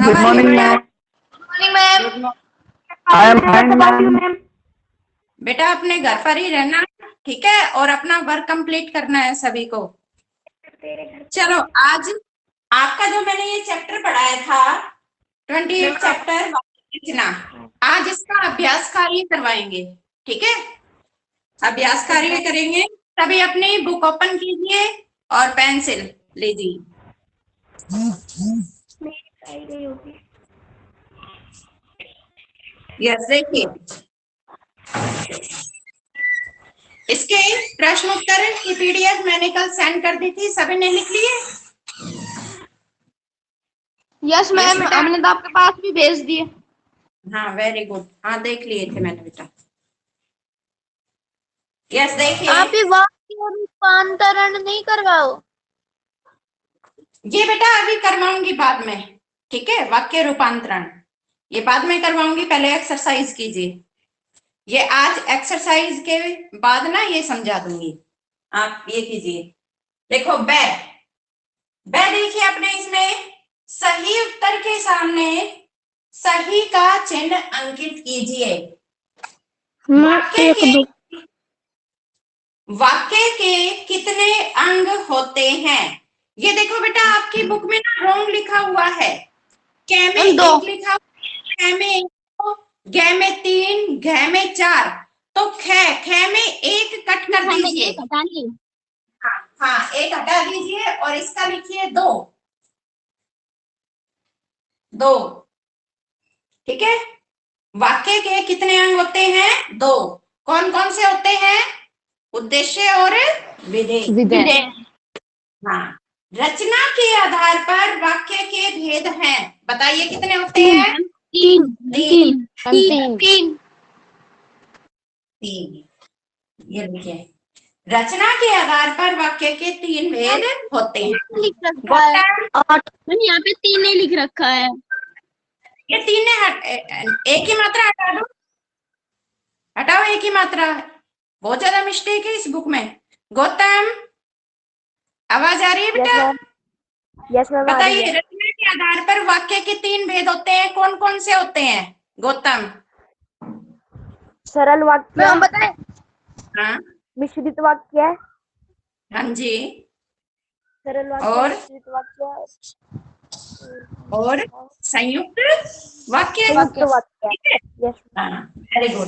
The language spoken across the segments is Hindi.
Good morning, ma'am. Morning ma'am. I am fine, ma'am. बेटा अपने घर पर ही रहना, ठीक है, और अपना वर्क कंप्लीट करना है सभी को। चलो आज आपका जो मैंने ये चैप्टर पढ़ाया था 28 चैप्टर रचना, आज इसका अभ्यास कार्य करवाएंगे, ठीक है। अभ्यास कार्य करेंगे, सभी अपनी बुक ओपन कीजिए और पेंसिल लीजिए। यस, देखिए इसके प्रश्न उत्तर की पीडीएफ मैंने कल सेंड कर दी थी, सभी ने लिख लिए? यस मैम, हमने तो आपके पास भी भेज दिए। हाँ, वेरी गुड। हाँ, देख लिए थे मैंने बेटा। यस, देखिए आप ही वाक्य रूपांतरण नहीं करवाओ। ये बेटा अभी करवाऊंगी बाद में, ठीक है। वाक्य रूपांतरण ये बाद में करवाऊंगी, पहले एक्सरसाइज कीजिए। ये आज एक्सरसाइज के बाद ना ये समझा दूंगी। आप ये कीजिए, देखो बै देखिए अपने इसमें सही उत्तर के सामने सही का चिन्ह अंकित कीजिए। वाक्य के कितने अंग होते हैं? ये देखो बेटा आपकी बुक में ना रॉन्ग लिखा हुआ है। कै में एक लिखा हुआ, कै में एक, गै में 3, घै में 4, तो खे में एक कट कर दीजिए। हाँ, एक हटा दीजिए और इसका लिखिए 2, ठीक है। वाक्य के कितने अंग होते हैं? 2। कौन कौन से होते हैं? उद्देश्य और विधेय। हाँ, रचना के आधार पर वाक्य के भेद हैं, बताइए कितने होते हैं? 3। ये लिखिए, रचना के आधार पर वाक्य के 3 भेद होते हैं। लिख रखा है 8। यहाँ पे 3 नहीं लिख रखा है। ये 3 एक ही मात्रा हटा दो, हटाओ एक ही मात्रा। बहुत ज्यादा मिस्टेक है इस बुक में। गौतम, आवाज आ रही है बेटा? Yes ma'am. बताइए रचना के आधार पर वाक्य के 3 भेद होते हैं, कौन कौन से होते हैं गौतम? सरल वाक्य, हम बताएं? हाँ, मिश्रित वाक्य, हाँ जी, सरल वाक्य, और मिश्रित वाक्य और संयुक्त वाक्य। संयुक्त वाक्य। ठीक है, यस। हाँ, वेरी गुड।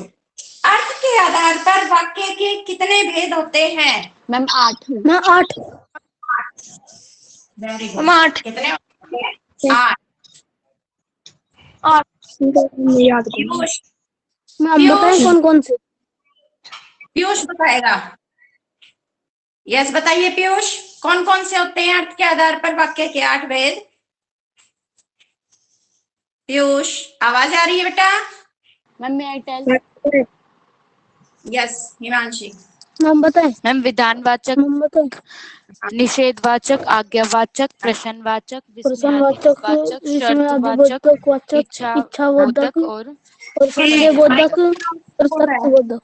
अर्थ के आधार पर वाक्य के कितने भेद होते हैं? मैम 8। मैं 8। Very good. हम 8। कितने होते हैं? 8। 8 याद पीयूष, मैम बताएं कौन कौन से? पीयूष बताएगा। यस, बताइए पीयूष, कौन कौन से होते हैं अर्थ के आधार पर वाक्य के 8 भेद? पीयूष, आवाज आ रही है बेटा? मैम मैं I tell. Yes, Himanshi. Ma'am बताएं। मैम विधानवाचक, मैम बताएं। निषेधवाचक, आज्ञावाचक, प्रश्नवाचक, प्रश्नवाचक, शर्तवाचक, इच्छाबोधक और सत्यबोधक और सत्यबोधक।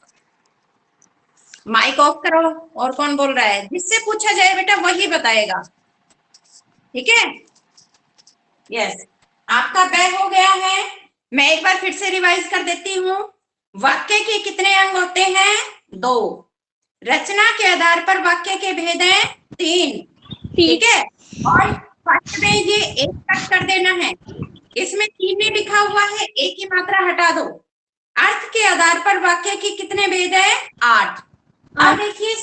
माइक ऑफ करो। और कौन बोल रहा है? जिससे पूछा जाए बेटा वही बताएगा, ठीक है। यस, आपका बैग हो गया है। मैं एक बार फिर से रिवाइज कर देती हूँ। वाक्य के कितने अंग होते हैं? 2। रचना के आधार पर वाक्य के भेद हैं 3, ठीक है। और वाक्य में ये एक कट कर देना है, इसमें 3 नहीं लिखा हुआ है, एक ही मात्रा हटा दो। अर्थ के आधार पर वाक्य के कितने भेद हैं? 8। अब देखिए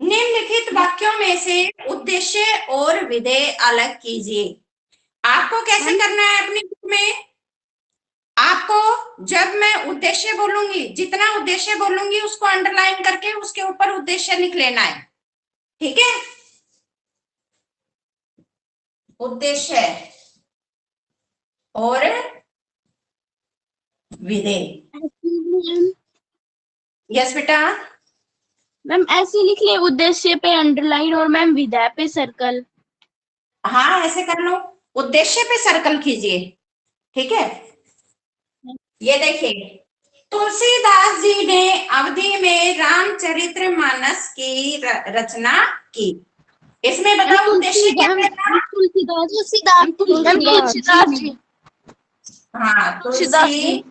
निम्नलिखित वाक्यों में से उद्देश्य और विधेय अलग कीजिए। आपको कैसे करना है अपनी बुक में? आपको जब मैं उद्देश्य बोलूंगी, जितना उद्देश्य बोलूंगी उसको अंडरलाइन करके उसके ऊपर उद्देश्य लिख लेना है, ठीक है। उद्देश्य और विधेय। यस बेटा। मैम ऐसे लिख ले, उद्देश्य पे अंडरलाइन और मैम विधेय पे सर्कल। हाँ, ऐसे कर लो, उद्देश्य पे सर्कल कीजिए, ठीक है। ये देखिए, तुलसीदास जी ने अवधि में रामचरितमानस की रचना की। इसमें बताओ उद्देश्य क्या है? तुलसीदास जी। हाँ, तुलसीदास जी।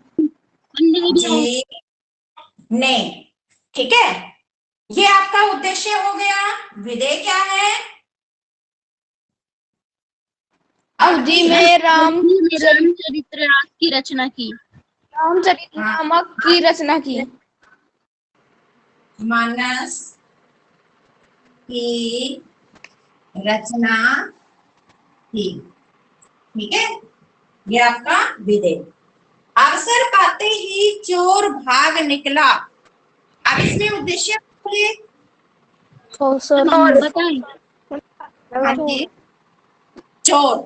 तुलसी जी ने, ठीक है। ये आपका उद्देश्य हो गया। विधेय क्या है? अवधि में रामचरित्र की रचना की। रामचरित्र नामक की रचना की। मानस की रचना की, ठीक है। ये आपका विधेय। अवसर पाते ही चोर भाग निकला। अब इसमें उद्देश्य बताएं। हाँ जी, चोर,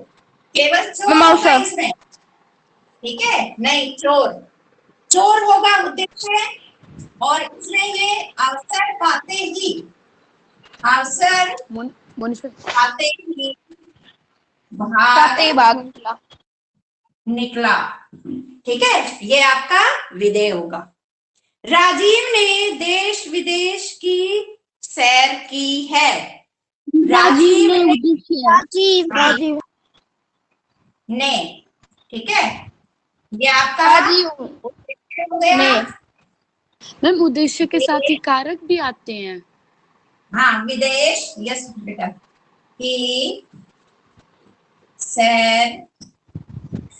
केवल चोर होगा इसमें, ठीक है। नहीं, चोर, चोर होगा उद्देश्य। और इसमें ये अवसर पाते ही, अवसर पाते ही भाग निकला, ठीक है। ये आपका विधेय होगा। राजीव ने देश विदेश की सैर की है। राजीव ने, ठीक है। ये आपका उद्देश्य हो गया। मैम उद्देश्य के साथ ही कारक भी आते हैं। हाँ, विदेश, यस बेटा, की सैर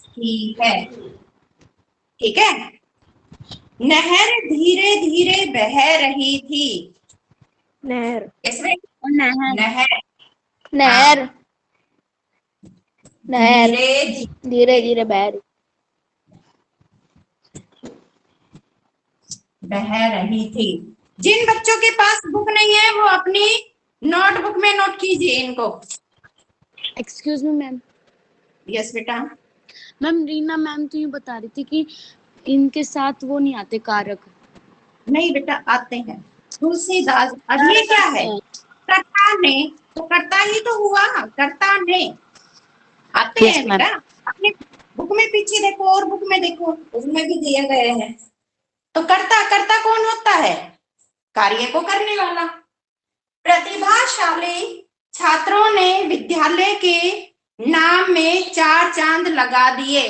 की है, ठीक है। नहर धीरे धीरे बह रही थी। नहर। इसमें नहर नहर, नहर नहर धीरे धीरे धीरे बह रही थी। जिन बच्चों के पास बुक नहीं है वो अपनी नोटबुक में नोट कीजिए इनको। Excuse me ma'am. यस बेटा। मैम रीना मैम तो ये बता रही थी कि इनके साथ वो नहीं आते कारक। नहीं बेटा, आते हैं। तुलसीदास, अब ये क्या है? कर्ता ने, तो कर्ता ही तो हुआ, कर्ता ने आते Yes, हैं ma'am. बेटा। अपने बुक में पीछे देखो और बुक में देखो, उसमें भी दिए गए हैं। तो कर्ता, कर्ता कौन होता है? कार्य को करने वाला। प्रतिभाशाली छात्रों ने विद्यालय के नाम में 4 चांद लगा दिए।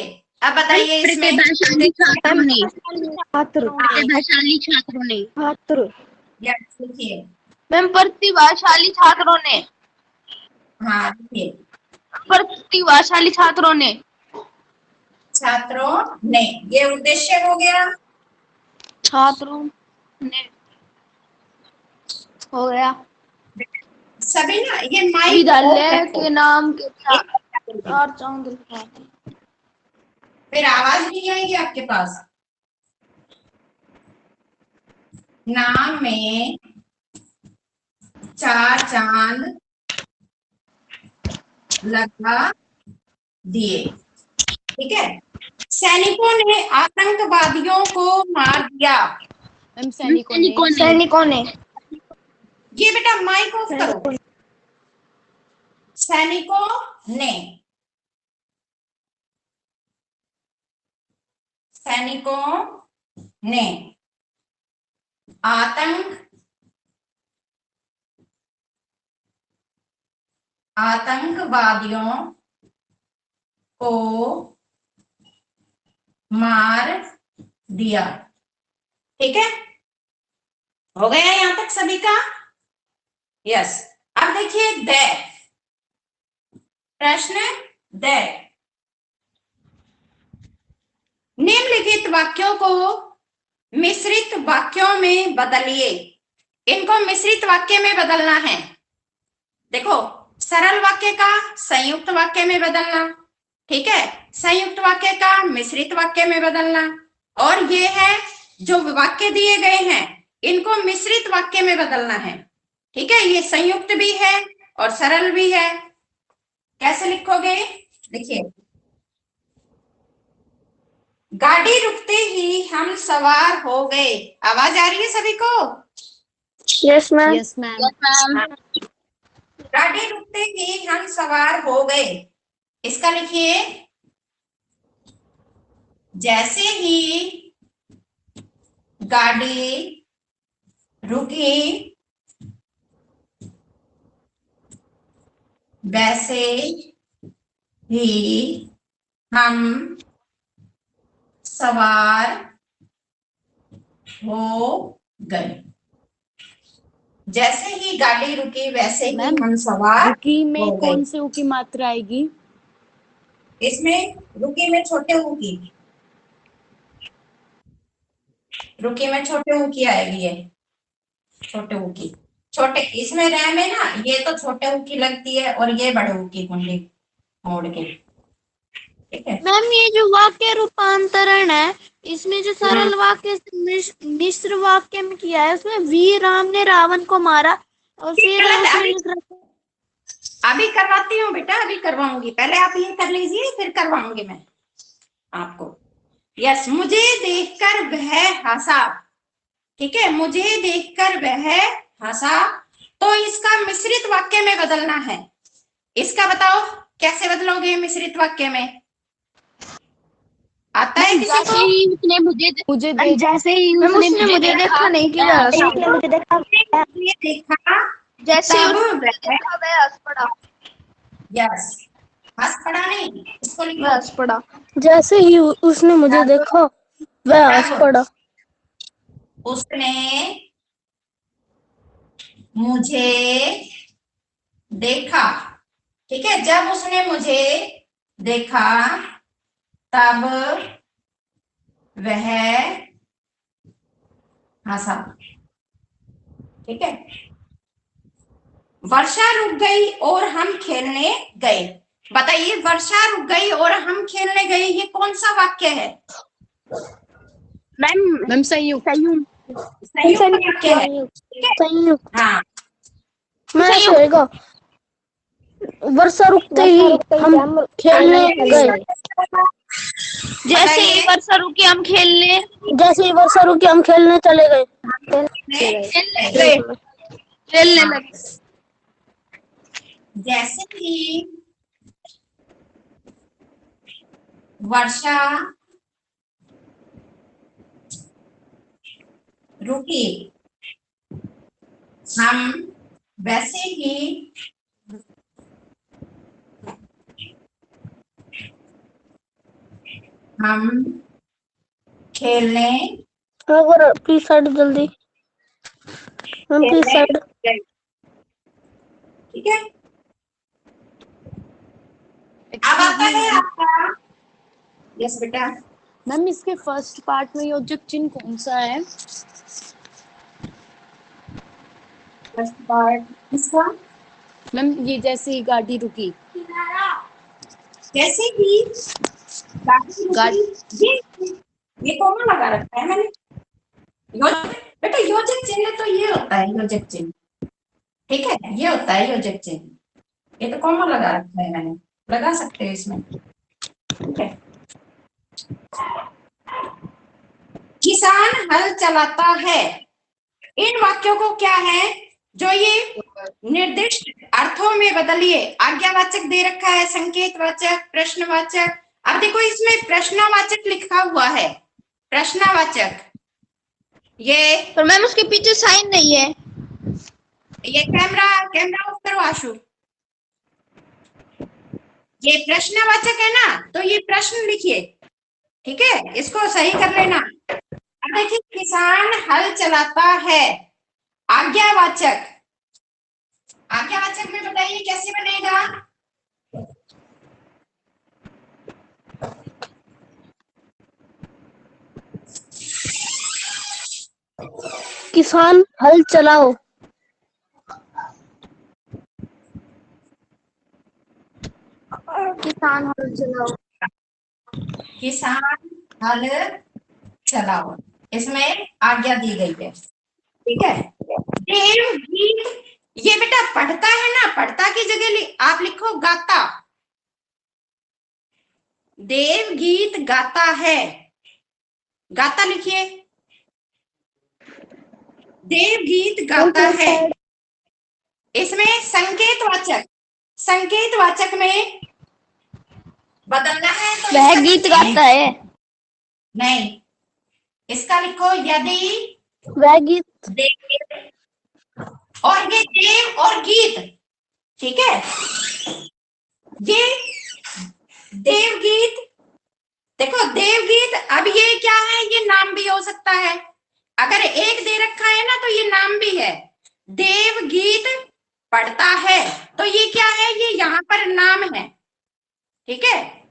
अब बताइए इसमें प्रतिभाशाली छात्रों ने यस, लिखिए। मैम प्रतिभाशाली छात्रों ने हाँ, लिखिए। प्रतिभाशाली छात्रों ने छात्रों ने, ये उद्देश्य हो गया। छात्रों ने हो गया। सभी ना ये माइक विद्यालय के नाम के 4 चांद लगा दिए। फिर आवाज नहीं आएगी आपके पास। नाम में 4 चांद लगा दिए, ठीक है। सैनिकों ने आतंकवादियों को मार दिया। मैम सैनिकों ने ये बेटा माइक ऑफ करो। सैनिकों ने, सैनिकों ने आतंकवादियों को मार दिया, ठीक है। हो गया यहां तक सभी का? यस। अब देखिए द, प्रश्न द, निम्नलिखित वाक्यों को मिश्रित वाक्यों में बदलिए। इनको मिश्रित वाक्य में बदलना है। देखो, सरल वाक्य का संयुक्त वाक्य में बदलना, ठीक है। संयुक्त वाक्य का मिश्रित वाक्य में बदलना। और ये है जो वाक्य दिए गए हैं इनको मिश्रित वाक्य में बदलना है, ठीक है। ये संयुक्त भी है और सरल भी है। कैसे लिखोगे? देखिए, गाड़ी रुकते ही हम सवार हो गए। आवाज आ रही है सभी को? Yes ma'am. Yes ma'am. गाड़ी रुकते ही हम सवार हो गए। इसका लिखिए, जैसे ही गाड़ी रुकी वैसे ही हम सवार हो गए। जैसे ही गाड़ी रुकी वैसे ही मैम, हम सवार रुकी हो में गए। कौन से ऊ की मात्रा आएगी? इसमें रुकी में छोटे ऊ की, रुकी में छोटे ऊ की आएगी। ये छोटे ऊ की, छोटे इसमें रह में ना, ये तो छोटे ऊ की लगती है और ये बड़े ऊ की कुंडली मोड़ के, ठीक है। मैम ये जो वाक्य रूपांतरण है, इसमें जो सरल वाक्य से मिश्र वाक्य में किया है, उसमें वीर राम ने रावण को मारा और फिर उसमें लिख रखा अभी करवाती हूँ बेटा, अभी करवाऊंगी, पहले आप ये कर लीजिए फिर करवाऊंगी मैं आपको। यस, मुझे देखकर वह हंसा, ठीक है, मुझे देखकर वह हंसा, तो इसका मिश्रित वाक्य में बदलना है। इसका बताओ कैसे बदलोगे मिश्रित वाक्य में? आता है किसी जैसे को? ही उसने मुझे जैसे ही उसने मुझे देखा नहीं कि वह हंसा। मुझे देखा ये देखा जैसे ही तब उसने वह, देखा वह हंस पड़ा। यस, हंस पड़ा नहीं, इसको वह लिखो। हंस पड़ा। जैसे ही उसने मुझे देखा वह हंस पड़ा। उसने मुझे देखा, ठीक है, जब उसने मुझे देखा तब वह हंसा, ठीक है। वर्षा रुक गई और हम खेलने गए। बताइए, वर्षा रुक गई और हम खेलने गए, ये कौन सा वाक्य है? मैम संयुक्त। संयुक्त वाक्य है, ठीक है। संयुक्त। हाँ, मैं होएगा वर्षा रुकते ही हम खेलने गए। जैसे ही वर्षा रुकी हम खेलने जैसे ही वर्षा रुकी हम खेलने चले गए। खेलने लगे। जैसे ही वर्षा रुकी हम वैसे ही हम खेलने प्लीज साइड जल्दी, हम प्लीज साइड। गए, ठीक है। अब आता है आपका, यस बेटा, मैम इसके फर्स्ट पार्ट में योजक चिन्ह कौन सा है? फर्स्ट पार्ट किसका? मैम ये जैसे ही गाड़ी रुकी। जैसे ही गाड़ी रुकी, ये कौन लगा रखा है मैंने? बेटा योजक चिन्ह तो ये होता है, योजक चिन्ह, ठीक है, ये होता है योजक चिन्ह। ये तो कॉमा लगा रखा है मैंने, लगा सकते हो इसमें, ठीक है। किसान हल चलाता है, इन वाक्यों को क्या है जो ये निर्दिष्ट अर्थों में बदलिए। आज्ञावाचक दे रखा है, संकेतवाचक, प्रश्नवाचक। अब देखो इसमें प्रश्नवाचक लिखा हुआ है, प्रश्नवाचक। ये पर मैम उसके पीछे साइन नहीं है। ये कैमरा ऑफ करो आशु। ये प्रश्नवाचक है ना, तो ये प्रश्न लिखिए, ठीक है, इसको सही कर लेना। अब देखिए, किसान हल चलाता है, आज्ञावाचक। आज्ञावाचक में बताइए कैसे बनेगा? किसान हल चलाओ। किसान हल चलाओ। किसान हल चलाओ, इसमें आज्ञा दी गई है, ठीक है। देव गीत, ये बेटा पढ़ता है ना, पढ़ता की जगह आप लिखो गाता। देव गीत गाता है, गाता लिखिए, देव गीत गाता है। इसमें संकेतवाचक, संकेतवाचक में बदलना है तो वह गीत गाता है। नहीं, इसका लिखो यदि वह गीत। देव और ये देव और गीत, ठीक है। ये देवगीत, देखो देवगीत, अब ये क्या है, ये नाम भी हो सकता है। अगर एक दे रखा है ना तो ये नाम भी है। देवगीत पढ़ता है तो ये क्या है, ये यहाँ पर नाम है, ठीक है।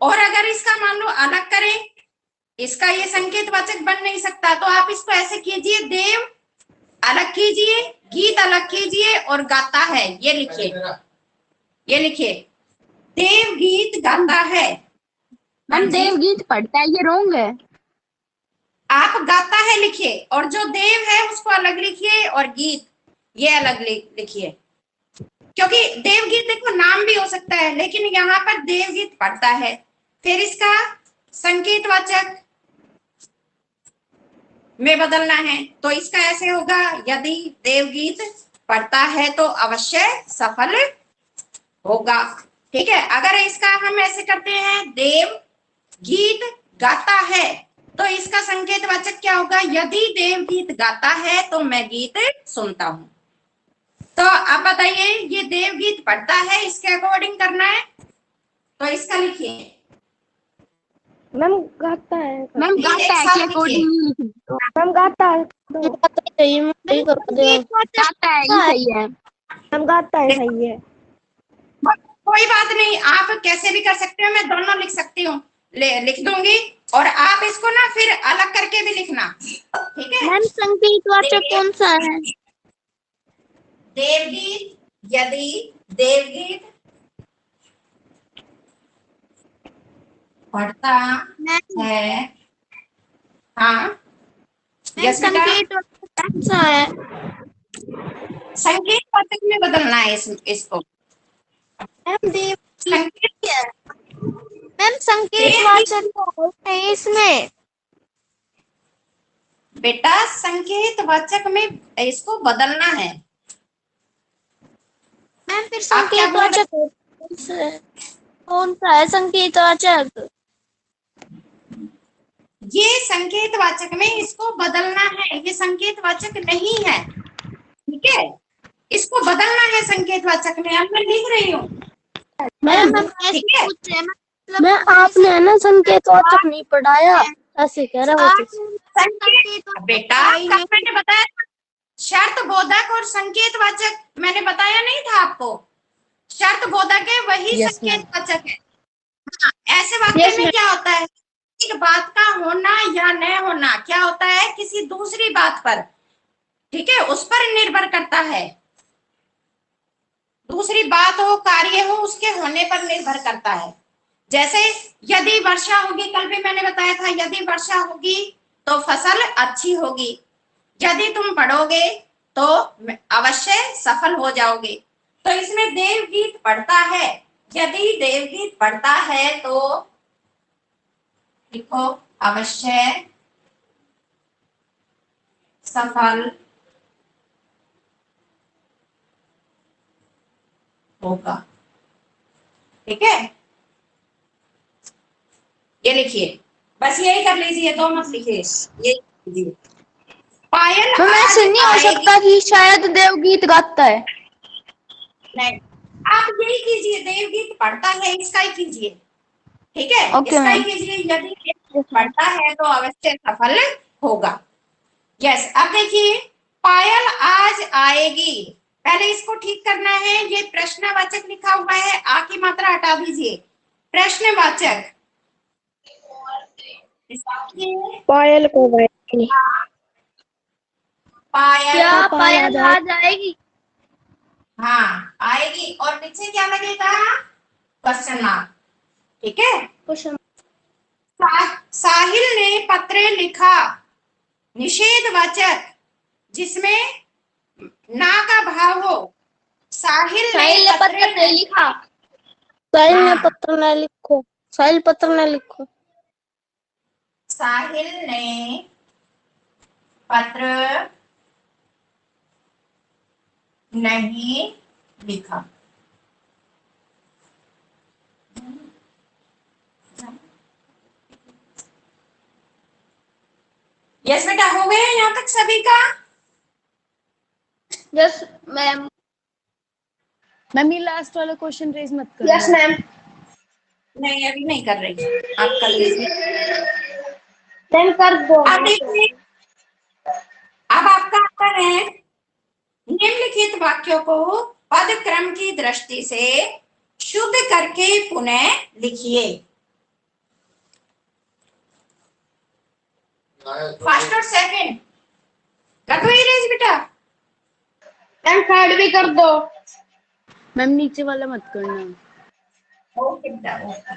और अगर इसका मान लो अलग करें, इसका ये संकेतवाचक बन नहीं सकता, तो आप इसको ऐसे कीजिए, देव अलग कीजिए, गीत अलग कीजिए और गाता है ये लिखिए, ये लिखिए, देव गीत गाता है। मैम देवगीत पढ़ता है, ये रोंग है। आप गाता है लिखिए, और जो देव है उसको अलग लिखिए और गीत ये अलग लिखिए, क्योंकि देवगीत देखो नाम भी हो सकता है, लेकिन यहाँ पर देवगीत पढ़ता है। फिर इसका संकेतवाचक में बदलना है, तो इसका ऐसे होगा, यदि देवगीत पढ़ता है तो अवश्य सफल होगा, ठीक है। अगर इसका हम ऐसे करते हैं, देव गीत गाता है, तो इसका संकेतवाचक क्या होगा, यदि देव गीत गाता है तो मैं गीत सुनता हूं। तो अब बताइए, ये देव गीत पढ़ता है, इसके अकॉर्डिंग करना है, तो इसका लिखिए। मैम गाता है। मैम गाता है के अकॉर्डिंग नहीं लिखी। मैम गाता है तो गाता ही सही है, मैं सही कर देगा। गाता है ये सही है। मैम गाता है सही है। कोई बात नहीं, आप कैसे भी कर सकते हो, मैं दोनों लिख सकती हूँ, लिख दूंगी, और आप इसको ना फिर अलग करके भी लिखना, ठीक है। मैम संकेतवाचक कौन सा है? देवगीत, यदि देवगीत पढ़ता है, हाँ यस बेटा, संकेतवाचक कौन सा है? संकेतवाचक में बदलना है इसको। मैम देव संकेत, मैम संकेतवाचक है इसमें। बेटा संकेतवाचक में इसको बदलना है। मैम फिर आप क्या बोल रहे संकेतवाचक कौन सा है संकेतवाचक? ये संकेतवाचक में इसको बदलना है, ये संकेतवाचक नहीं है, ठीक है, इसको बदलना है संकेतवाचक में। अब मैं लिख रही हूँ, मैम हम ठीक ऐसे है। पूछ रहे हैं, मतलब मैं आपने है ना संकेतवाचक नहीं पढ़ाया, ऐसे कह रहा आप हूँ। संकेत बेटा कब मैंने बताया था, शर्त बोधक और संकेतवाचक मैंने बताया नहीं था आपको, शर्त बोधक है वही संकेतवाचक है। हाँ, ऐसे वाक्य में क्या होता है, एक बात का होना या न होना क्या होता है, किसी दूसरी बात पर, ठीक है, उस पर निर्भर करता है, दूसरी बात हो, कार्य हो, उसके होने पर निर्भर करता है। जैसे यदि वर्षा होगी, कल भी मैंने बताया था, यदि वर्षा होगी तो फसल अच्छी होगी, यदि तुम पढ़ोगे तो अवश्य सफल हो जाओगे। तो इसमें देवगीत पढ़ता है, यदि देवगीत पढ़ता है तो लिखो अवश्य सफल होगा, ठीक है, ये लिखिए, बस यही कर लीजिए, तो मत लिखिए, ये लीजिए। पायल मैम ऐसे नहीं हो सकता कि शायद देवगीत गाता है। नहीं, आप यही कीजिए, देवगीत पढ़ता है इसका ही कीजिए, ठीक है, ओके इसका ही मैम। कीजिए, यदि देवगीत पढ़ता है तो अवश्य सफल होगा। यस, अब देखिए, पायल आज आएगी, पहले इसको ठीक करना है, ये प्रश्नवाचक लिखा हुआ है, आ की मात्रा हटा दीजिए, प्रश्नवाचक, पायल को गाएगी। पायल, क्या पायल आ जाएगी? हाँ आएगी, और नीचे क्या लगेगा, क्वेश्चन मार्क, ठीक है। क्वेश्चन। साहिल ने पत्र लिखा, निषेधवाचक जिसमें ना का भाव हो, साहिल ने पत्र नहीं लिखा। साहिल ने हाँ। पत्र न लिखो, साहिल पत्र न लिखो। साहिल ने पत्र नहीं लिखा, यस बेटा, हो गया यहाँ तक सभी का? Yes ma'am. मैम ये लास्ट वाला क्वेश्चन रेज मत करो। Yes ma'am. नहीं अभी नहीं कर रही, आप कर लीजिए। मैम कर दो। अब देखिए, अब आपका आता है निम्नलिखित वाक्यों को पद क्रम की दृष्टि से शुद्ध करके पुनः लिखिए। फर्स्ट और सेकंड कर दो इरेज बेटा। मैम थर्ड भी कर दो। मैम नीचे वाला मत करना। ओके बेटा ओके।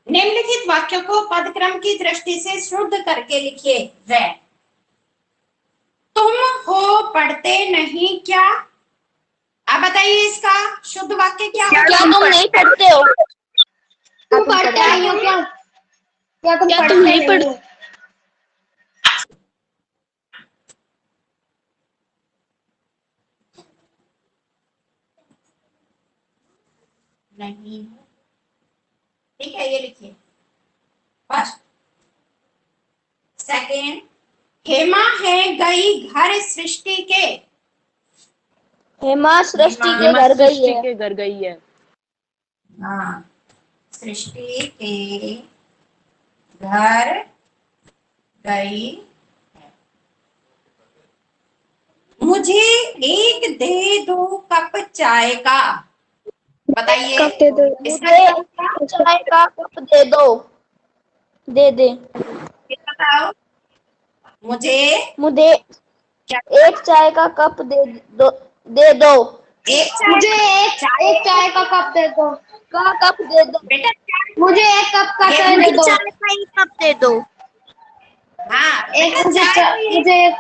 निम्नलिखित वाक्यों को पदक्रम की दृष्टि से शुद्ध करके लिखिए। वह तुम हो पढ़ते नहीं क्या? अब बताइए इसका शुद्ध वाक्य क्या होगा? क्या तुम नहीं पढ़ते हो? तुम पढ़ते नहीं हो क्या? क्या तुम क्या पढ़ते तुम नहीं नहीं पढ़ हो? नहीं, ठीक है ये लिखिए। फर्स्ट, सेकंड, हेमा है गई घर सृष्टि के। हेमा सृष्टि के हेमा घर गई सृष्टि है। के घर गई है। हाँ, सृष्टि के घर गई। मुझे एक दे दो कप चाय का। बताइए कप दे दो। इसका चाय का कप दे दो। दे दे। बताओ। मुझे मुझे क्या? एक चाय का कप दे दो। दे दो। एक चाय मुझे एक चाय का कप दे दो। का कप दे दो। बेटा चाय। मुझे एक कप का चाय मुझे दे दो। चाय का ही कप दे दो। हाँ एक बेटा मुझे चाय तो ये मुझे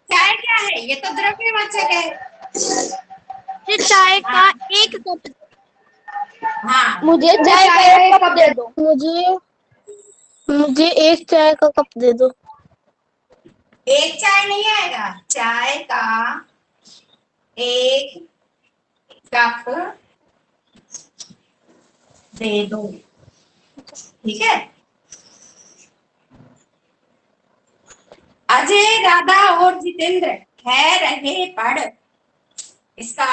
चाय क्या है? ये तो द्रव्यवाचक है। मुझे चाय का हाँ एक कप। हाँ, मुझे चाय का एक कप दे दो। मुझे एक चाय का कप दे दो। एक चाय नहीं आएगा, चाय का एक कप दे दो। ठीक है। अजय, राधा और जितेंद्र है रहे पढ़। इसका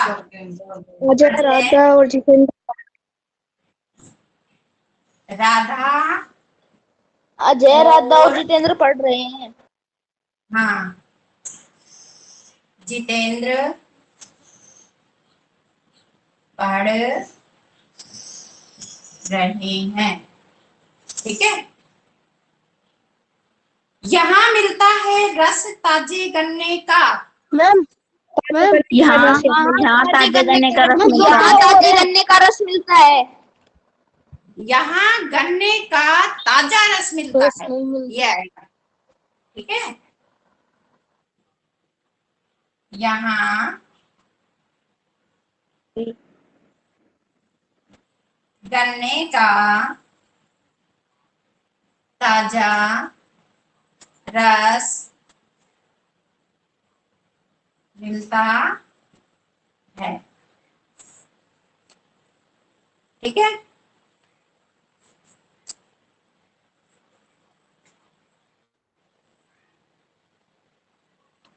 अजय, राधा और जितेंद्र। राधा अजय, राधा और और जितेंद्र पढ़ रहे हैं। हाँ, जितेंद्र पढ़ रहे हैं। ठीक है। यहाँ मिलता है रस ताजे गन्ने का। मैम यहाँ यहाँ ताजे गन्ने का रस मिलता यहाँ है। ताजे गन्ने का रस मिलता है। यहाँ गन्ने का ताजा रस मिलता रस है, नहीं मिलता। ये आएगा। ठीक है। यहाँ गन्ने का ताजा रस मिलता है। ठीक है।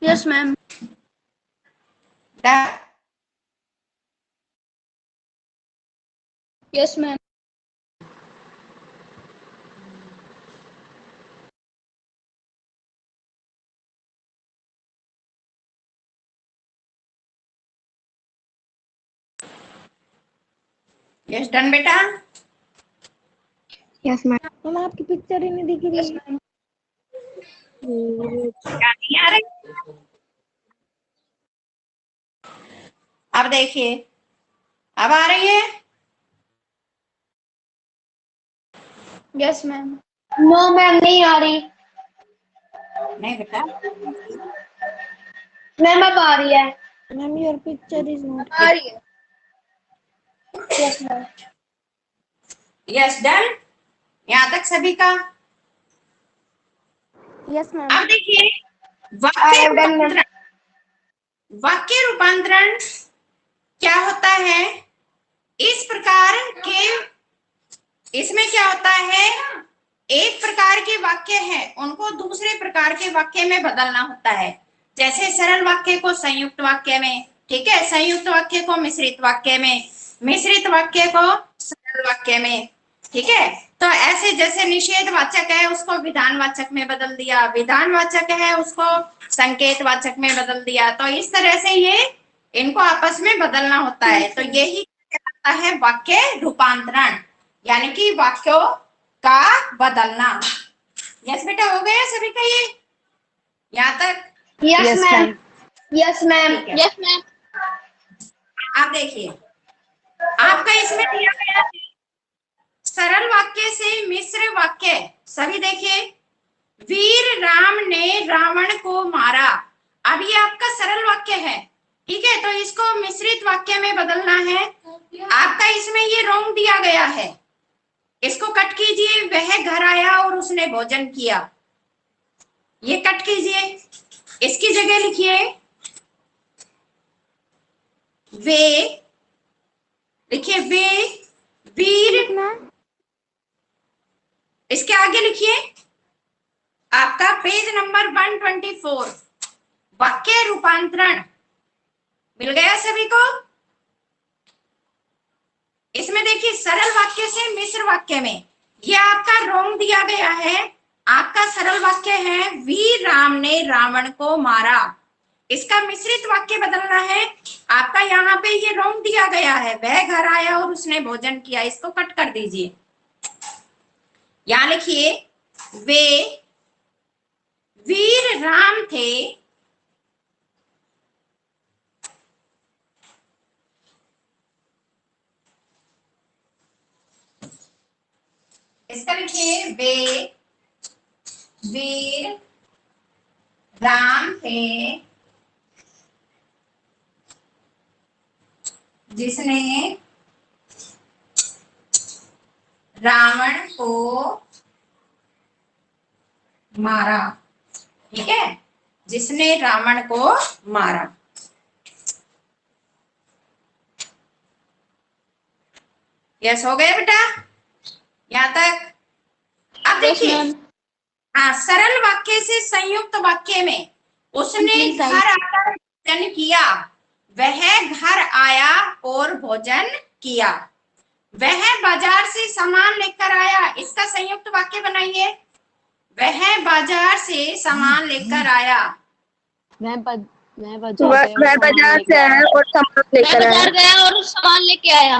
Yes ma'am. Yes ma'am. Yes done बेटा। Yes ma'am. आपकी पिक्चर ही नहीं दिख रही। क्या नहीं आ रही? अब देखिए, अब आ रही है। Yes ma'am. नो मैम नहीं आ रही। नहीं बेटा, मैम अब आ रही है। Ma'am your picture is not आ रही है। Yes ma'am. Yes done. यहाँ तक सभी का। Yes ma'am. अब देखिए, I have done, ma'am. वाक्य रूपांतरण क्या होता है? इस प्रकार के इसमें क्या होता है, एक प्रकार के वाक्य है उनको दूसरे प्रकार के वाक्य में बदलना होता है। जैसे सरल वाक्य को संयुक्त वाक्य में, ठीक है, संयुक्त वाक्य को मिश्रित वाक्य में, मिश्रित वाक्य को सरल वाक्य में, ठीक है। तो ऐसे जैसे निषेधवाचक है उसको विधानवाचक में बदल दिया, विधानवाचक है उसको संकेतवाचक में बदल दिया। तो इस तरह से ये इनको आपस में बदलना होता है। तो यही कहलाता है वाक्य रूपांतरण, यानी कि वाक्यों का बदलना। यस बेटा, हो गया सभी का ये यहाँ तक? Yes ma'am. Yes ma'am. ठीक है। Yes ma'am. आप देखिए, आपका इसमें दिया गया है सरल वाक्य से मिश्र वाक्य। सभी देखिए, वीर राम ने रावण को मारा। अब ये आपका सरल वाक्य है, ठीक है, तो इसको मिश्रित वाक्य में बदलना है। आपका इसमें ये रोंग दिया गया है, इसको कट कीजिए। वह घर आया और उसने भोजन किया, ये कट कीजिए। इसकी जगह लिखिए वे, लिखिए वे वीर। इसके आगे लिखिए आपका पेज नंबर 124, वाक्य रूपांतरण। मिल गया सभी को? इसमें देखिए सरल वाक्य से मिश्र वाक्य में ये आपका रोंग दिया गया है। आपका सरल वाक्य है वीर राम ने रावण को मारा, इसका मिश्रित वाक्य बदलना है। आपका यहाँ पे ये रोंग दिया गया है, वह घर आया और उसने भोजन किया, इसको कट कर दीजिए। यहां लिखिए वे वीर राम थे इसका लिखिए वे वीर राम थे जिसने रावण को मारा, ठीक है, जिसने रावण को मारा। यस, हो गया बेटा यहां तक? अब देखिए, हाँ, सरल वाक्य से संयुक्त वाक्य में उसने घर आकर भोजन किया, वह घर आया और भोजन किया। वह बाजार से सामान लेकर आया, इसका संयुक्त वाक्य बनाइए। वह बाजार से सामान लेकर आया। वह वह बाजार से आया और सामान लेकर आया। बाजार गया और सामान लेके आया।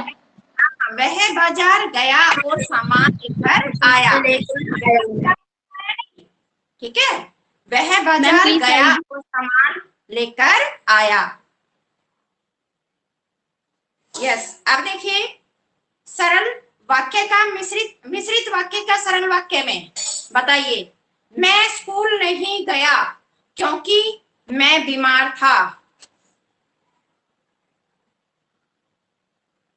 वह बाजार गया और सामान लेकर आया, ठीक है। वह बाजार गया और सामान लेकर आया। यस, अब देखिए सरल वाक्य का मिश्रित वाक्य का सरल वाक्य में बताइए। मैं स्कूल नहीं गया क्योंकि मैं बीमार था।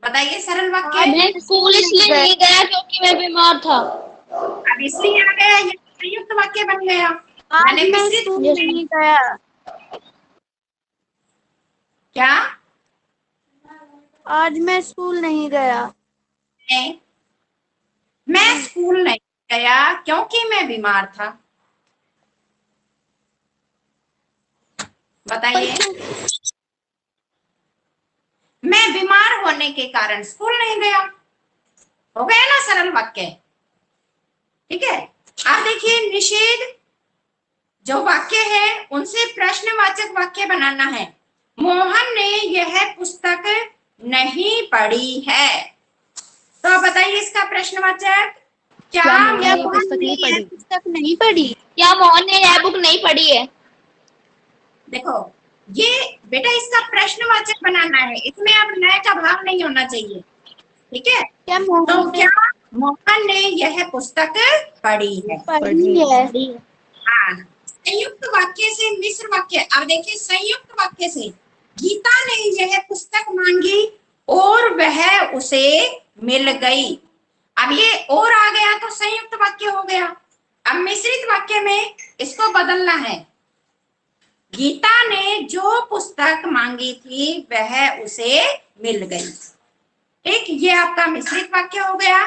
बताइए सरल वाक्य। मैं स्कूल इसलिए नहीं गया क्योंकि मैं बीमार था। अब इसलिए आ गया, ये संयुक्त वाक्य बन गया। आज मैं स्कूल नहीं गया। क्या? आज मैं स्कूल नहीं गया। नहीं, मैं स्कूल नहीं गया क्योंकि मैं बीमार था। बताइए, मैं बीमार होने के कारण स्कूल नहीं गया। हो गया ना सरल वाक्य, ठीक है। आप देखिए निषेध जो वाक्य है उनसे प्रश्नवाचक वाक्य बनाना है। मोहन ने यह पुस्तक नहीं पढ़ी है, तो बताइए इसका प्रश्नवाचक क्या? पुस्तक नहीं पढ़ी? क्या मोहन ने यह बुक नहीं पढ़ी है? देखो ये बेटा इसका प्रश्नवाचक बनाना है, इसमें अब नए का भाव नहीं होना चाहिए, ठीक है। क्या तो क्या मोहन ने यह पुस्तक पढ़ी है? पढ़ी है। हाँ, संयुक्त वाक्य से मिश्र वाक्य। अब देखिए संयुक्त वाक्य से गीता ने यह पुस्तक मांगी और वह उसे मिल गई। अब ये और आ गया तो संयुक्त वाक्य हो गया। अब मिश्रित वाक्य में इसको बदलना है। गीता ने जो पुस्तक मांगी थी वह उसे मिल गई, ठीक, ये आपका मिश्रित वाक्य हो गया।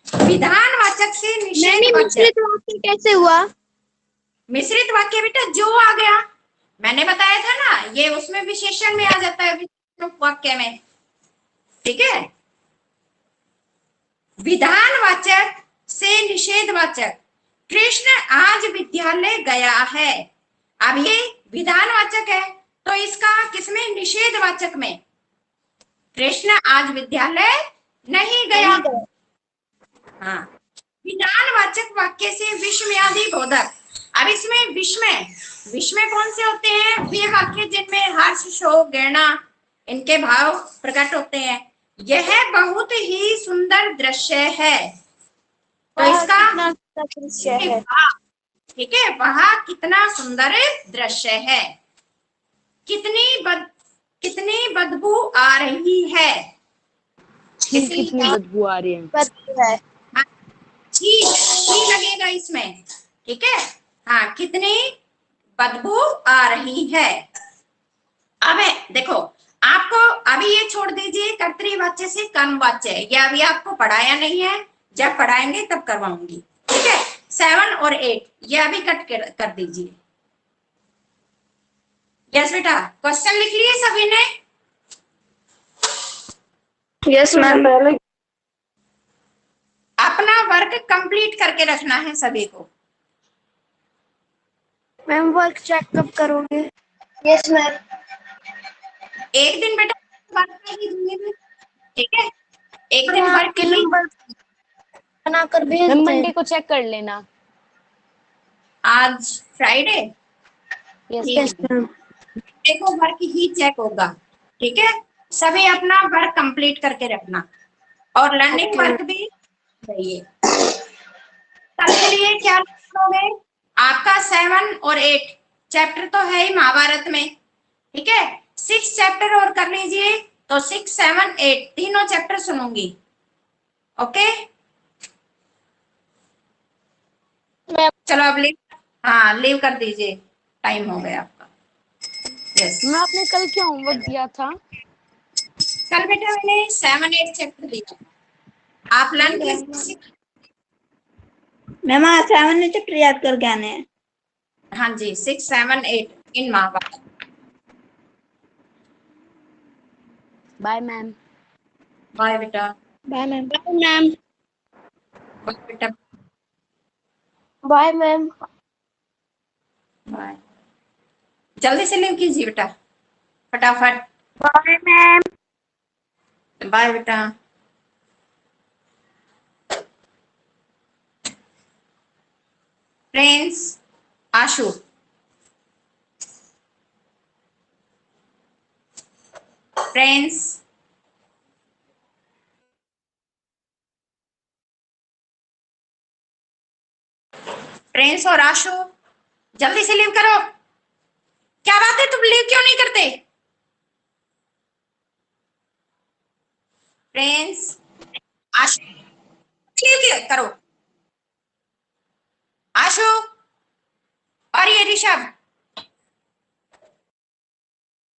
विधानवाचक से मैंने निषेधवाचक। मिश्रित वाक्य कैसे हुआ? मिश्रित वाक्य बेटा जो आ गया, मैंने बताया था ना, ये उसमें विशेषण में आ जाता है, विशेषण वाक्य में। ठीक है, विधानवाचक से निषेधवाचक। कृष्ण आज विद्यालय गया है। अब ये विधानवाचक है, तो इसका किसमें? निषेधवाचक में। कृष्ण आज विद्यालय नहीं गया। हाँ, विधानवाचक वाक्य से विस्मयादि बोधक। अब इसमें विस्मय कौन से होते हैं? वे वाक्य जिनमें हर्ष, शोक, घृणा इनके भाव प्रकट होते हैं। यह बहुत ही सुंदर दृश्य है, तो इसका कितना अच्छा दृश्य है। ठीक है, वह कितना सुंदर दृश्य है। कितनी बदबू आ रही है। कितनी बदबू आ रही है। बदबू है। ही लगेगा इसमें। ठीक है, हाँ, कितनी बदबू आ रही है। अब देखो, आपको अभी ये छोड़ दीजिए कर्तृवाच्य से कर्मवाच्य, ये अभी आपको पढ़ाया नहीं है, जब पढ़ाएंगे तब करवाऊंगी। ठीक है, 7 और 8 ये अभी कट कर दीजिए। यस बेटा, क्वेश्चन लिख लिए सभी ने? Yes ma'am. अपना वर्क कंप्लीट करके रखना है सभी को। मैम वर्क चेक कब करोगे? Yes ma'am. एक दिन बेटा वर्क कर दीजिए, ठीक है, एक दिन हाँ, वर्क के ही नंबर बनाकर भेज मैम दें। मंडे को चेक कर लेना। आज फ्राइडे, यस मैम। देखो वर्क ही चेक होगा। ठीक है, सभी अपना वर्क कंप्लीट करके रखना, और लर्निंग वर्क भी चाहिए। कल के लिए क्या करोगे? आपका 7 और 8 चैप्टर तो है ही महाभारत में। ठीक है, 6 चैप्टर और कर लीजिए, तो 6, 7, 8 तीनों चैप्टर सुनूंगी। ओके, चलो अब लीव, हाँ लीव कर दीजिए, टाइम हो गया आपका। यस, मैम आपने कल क्या होमवर्क दिया था? कल बेटा मैंने 7, 8 चैप्टर दिया, आप लर्न कीजिए। मैम आज 7 चैप्टर याद करके आने हैं। हाँ जी, 6, 7, 8 in Mahabharat. Bye ma'am. Bye बेटा। Bye ma'am. Bye ma'am. Bye बेटा। Bye ma'am. बाय। जल्दी से लीव कीजिए बेटा, फटाफट। Bye ma'am. बाय बेटा। प्रिंस, आशु, प्रिंस, प्रिंस और आशु, जल्दी से लीव करो। क्या बात है, तुम लीव क्यों नहीं करते? प्रिंस, आशु, लीव करो। आशु और ये ऋषभ,